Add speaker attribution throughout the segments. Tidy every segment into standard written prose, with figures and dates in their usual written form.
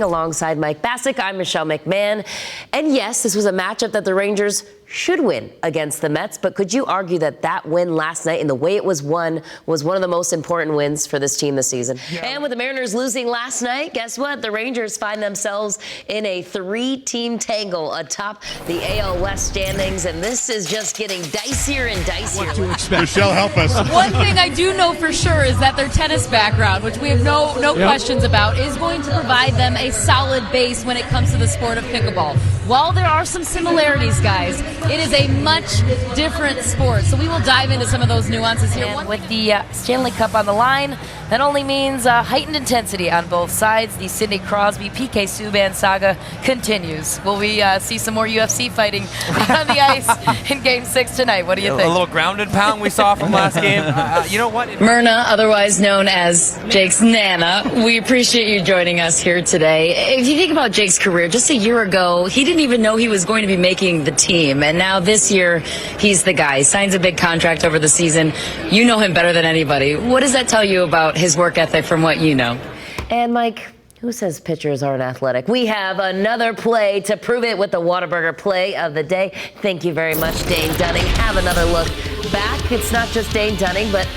Speaker 1: Alongside Mike Bassick, I'm Michelle McMahon. And yes, this was a matchup that the Rangers should win against the Mets, but could you argue that that win last night and the way it was won was one of the most important wins for this team this season? Yeah. And with the Mariners losing last night, guess what? The Rangers find themselves in a three-team tangle atop the AL West standings, and this is just getting dicier and dicier.
Speaker 2: What to expect? Michelle, help us.
Speaker 3: One thing I do know for sure is that their tennis background, which we have no questions about, is going to provide them a solid base when it comes to the sport of pickleball. While there are some similarities, guys, it is a much different sport. So we will dive into some of those nuances here.
Speaker 4: And with the Stanley Cup on the line, that only means heightened intensity on both sides. The Sidney Crosby, PK Subban saga continues. Will we see some more UFC fighting on the ice in Game 6 tonight? What do you think?
Speaker 5: A little grounded pound we saw from last game. You know what?
Speaker 3: Myrna, otherwise known as Jake's Nana, we appreciate you joining us here today. If you think about Jake's career, just a year ago, he didn't even know he was going to be making the team. And now this year, he's the guy. He signs a big contract over the season. You know him better than anybody. What does that tell you about his work ethic from what you know?
Speaker 1: And Mike, who says pitchers aren't athletic? We have another play to prove it with the Whataburger play of the day. Thank you very much, Dane Dunning. Have another look back. It's not just Dane Dunning, but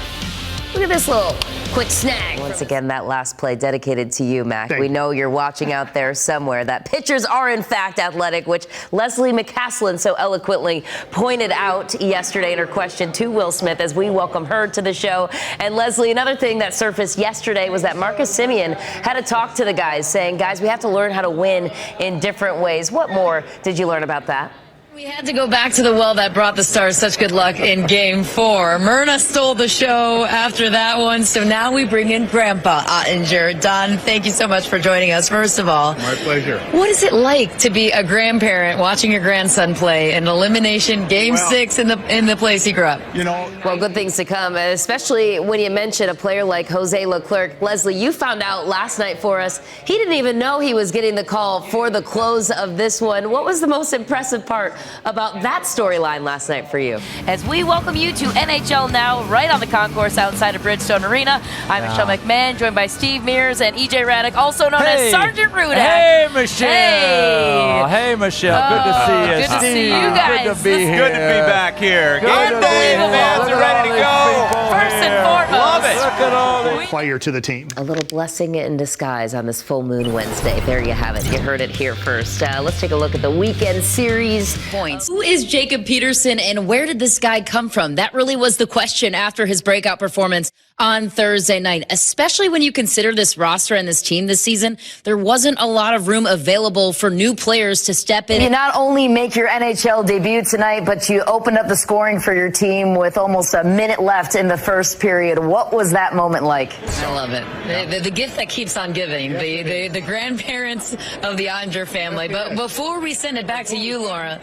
Speaker 1: look at this little quick snag. Once again, that last play dedicated to you, Mac. We know you're watching out there somewhere that pitchers are in fact athletic, which Leslie McCaslin so eloquently pointed out yesterday in her question to Will Smith as we welcome her to the show. And Leslie, another thing that surfaced yesterday was that Marcus Semien had to talk to the guys saying, guys, we have to learn how to win in different ways. What more did you learn about that?
Speaker 3: We had to go back to the well that brought the Stars such good luck in Game 4. Myrna stole the show after that one, so now we bring in Grandpa Ottinger. Don, thank you so much for joining us, first of all.
Speaker 2: My pleasure.
Speaker 3: What is it like to be a grandparent watching your grandson play an elimination Game 6 in the place he grew up?
Speaker 2: You know,
Speaker 1: well, good things to come, especially when you mention a player like Jose Leclerc. Leslie, you found out last night for us, he didn't even know he was getting the call for the close of this one. What was the most impressive part about that storyline last night for you?
Speaker 4: As we welcome you to NHL Now, right on the concourse outside of Bridgestone Arena. I'm Michelle McMahon, joined by Steve Mears and EJ Raddick, also known as Sergeant Rudak.
Speaker 5: Hey, Michelle.
Speaker 4: Hey.
Speaker 5: Hey, Michelle. Good to see you.
Speaker 4: Good to see you guys.
Speaker 5: Good to be here. Good to be back here.
Speaker 4: Game day,
Speaker 5: fans are ready to go.
Speaker 4: First and foremost.
Speaker 5: Love it. Look at all the
Speaker 2: player to the team.
Speaker 1: A little blessing in disguise on this full moon Wednesday. There you have it. You heard it here first. Let's take a look at the weekend series points.
Speaker 3: Who is Jacob Peterson and where did this guy come from? That really was the question after his breakout performance on Thursday night, especially when you consider this roster and this team this season. There wasn't a lot of room available for new players to step in.
Speaker 6: You not only make your NHL debut tonight, but you opened up the scoring for your team with almost a minute left in the first period. What was that moment like?
Speaker 3: I love it. The gift that keeps on giving, the grandparents of the Ottinger family. But before we send it back to you, Lauren,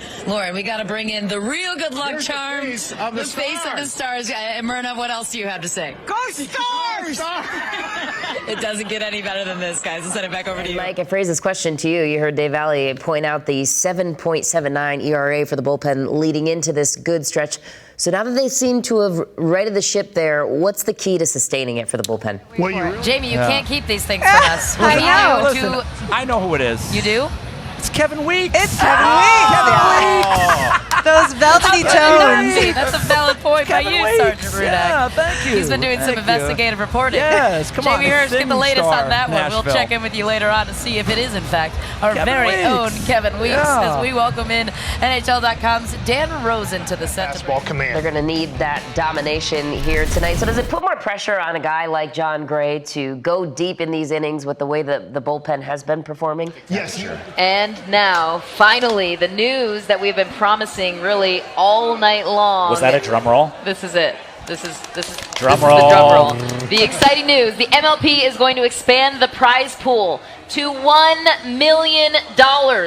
Speaker 3: we got to bring in the real good luck charm, the face of the Stars. Myrna, what else do you have to say?
Speaker 2: Go Stars!
Speaker 3: It doesn't get any better than this, guys. I'll send it back over to you.
Speaker 1: Mike, I phrase this question to you. You heard Dave Valley point out the 7.79 ERA for the bullpen leading into this good stretch. So now that they seem to have righted the ship there, what's the key to sustaining it for the bullpen?
Speaker 4: Jamie, you can't keep these things from us.
Speaker 5: I know. Listen, I know who it is.
Speaker 4: You do?
Speaker 5: It's Kevin Weeks.
Speaker 7: It's Kevin Weeks. Those velvety tones.
Speaker 4: That's a valid point by you, Sergeant Rudak.
Speaker 5: Yeah, thank you.
Speaker 4: He's been doing some investigative reporting.
Speaker 5: Yes, come on.
Speaker 4: Jamie Hurst, get the latest on that one.
Speaker 5: Nashville.
Speaker 4: We'll check in with you later on to see if it is, in fact, our
Speaker 5: Kevin
Speaker 4: very
Speaker 5: Weeks.
Speaker 4: own Kevin Weeks as we welcome in NHL.com's Dan Rosen to the set.
Speaker 2: Fastball command.
Speaker 1: They're going to need that domination here tonight. So does it put more pressure on a guy like John Gray to go deep in these innings with the way that the bullpen has been performing?
Speaker 2: Yes, sir.
Speaker 8: And now, finally, the news that we've been promising really all night long.
Speaker 9: Was that a drum roll?
Speaker 8: This is it. This is
Speaker 9: Drum
Speaker 8: the
Speaker 9: roll.
Speaker 8: drum roll. The exciting news: the MLP is going to expand the prize pool to $1 million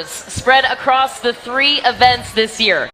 Speaker 8: spread across the 3 events this year.